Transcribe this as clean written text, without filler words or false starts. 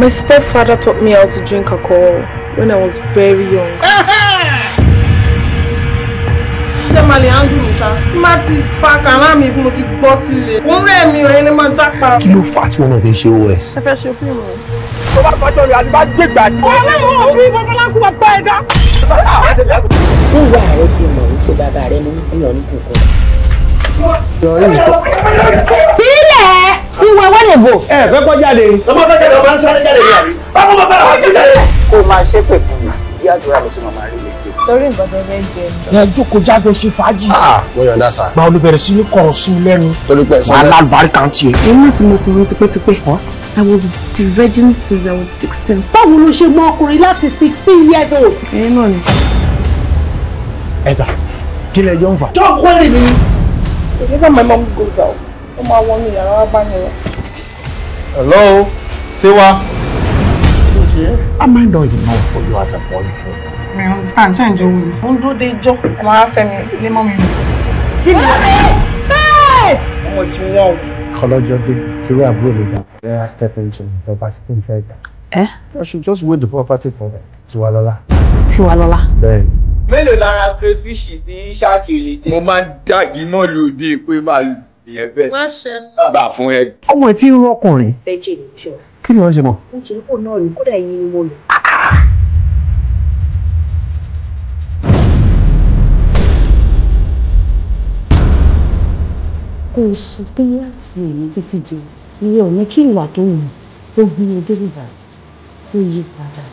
My stepfather taught me how to drink alcohol when I was very young. Kí ló fà tí wọn fi ń ṣe OS? ẹ fẹ́ ṣe fíìmù. tó bá fọṣọ rẹ̀ àti bá gbégbá tí. ọlọ́run bí babaláku bá bá ẹ dá. ṣé ìyá rẹ ti mọ̀ wípé bàbá rẹ ló ń gbìyànjú ní kòkó? sílẹ̀ tí wọ́n wọ́n lè bò. Ẹ fẹ́ kọ́ jáde. ọmọ fẹ́ jáde ọmọ ń sáré jáde ní àbí. báwo bá bára wá sí jáde. kó o máa ṣépè fún mi bí àdúrà ló ṣe máa rí létí. torí nǹkan tó fẹ́ jẹ ni. Ẹ jókòó jáde ṣe fàájì. mo yọ̀ǹda sá. Gba olùbẹ̀rẹ̀ sí ní kọ̀rọ̀ sí lẹ́nu. torí pé ẹ̀sán Wàhálà àlùbáríkà ń tiẹ̀. èmi ti mọ ọkùnrin tipẹ́tipẹ́. What? I was this virgin since I was 16. báwo ló ṣe mọ ọkùnrin láti 16 years old? ẹ̀yin náà ni. Ẹ sà, kí lẹ jọ ń fà? jọ́ọ̀kú ẹ̀rì mi ni. Whenever my mom goes out, ó máa wọ ní yàrá wa bá mi lọ. hello Tiwa. Am I not enough for you as a boyfriend? I understand, ṣé ǹjọ́ wo ni? Mo ń dúró dé ijó, ẹ máa fẹ́ mi ilé mọ́ mi. Kí ni? ọmọ tí wọ́n. Kọ́lọ́jọ́ dé, kí wọ́n àbúrò mi dà. Let her step into the property in fact. I should just wait the property for Tiwalọ́lá. Tiwalọ́lá. Bẹ́ẹ̀ni. Mélòó lára crayfish tí ṣáàkì lè jẹ? Mo máa ń dàgí mọ́ lù bíi pé máa lù ìyẹn bẹ́ẹ̀. Má ṣe. Gbà fún ẹ. Ọmọ ẹ̀ tí ń rọ́kùnrin. ẹ̀jẹ̀ ló ṣe. Kí ni wọ́n ṣe mọ̀? ó ṣe kó náà rí kódà yìí ni mo lò. kò sọ pé láti èmi títí di iye ò ní kí ìwà tó wù tó gbé mi dé ìgbà tó yí padà.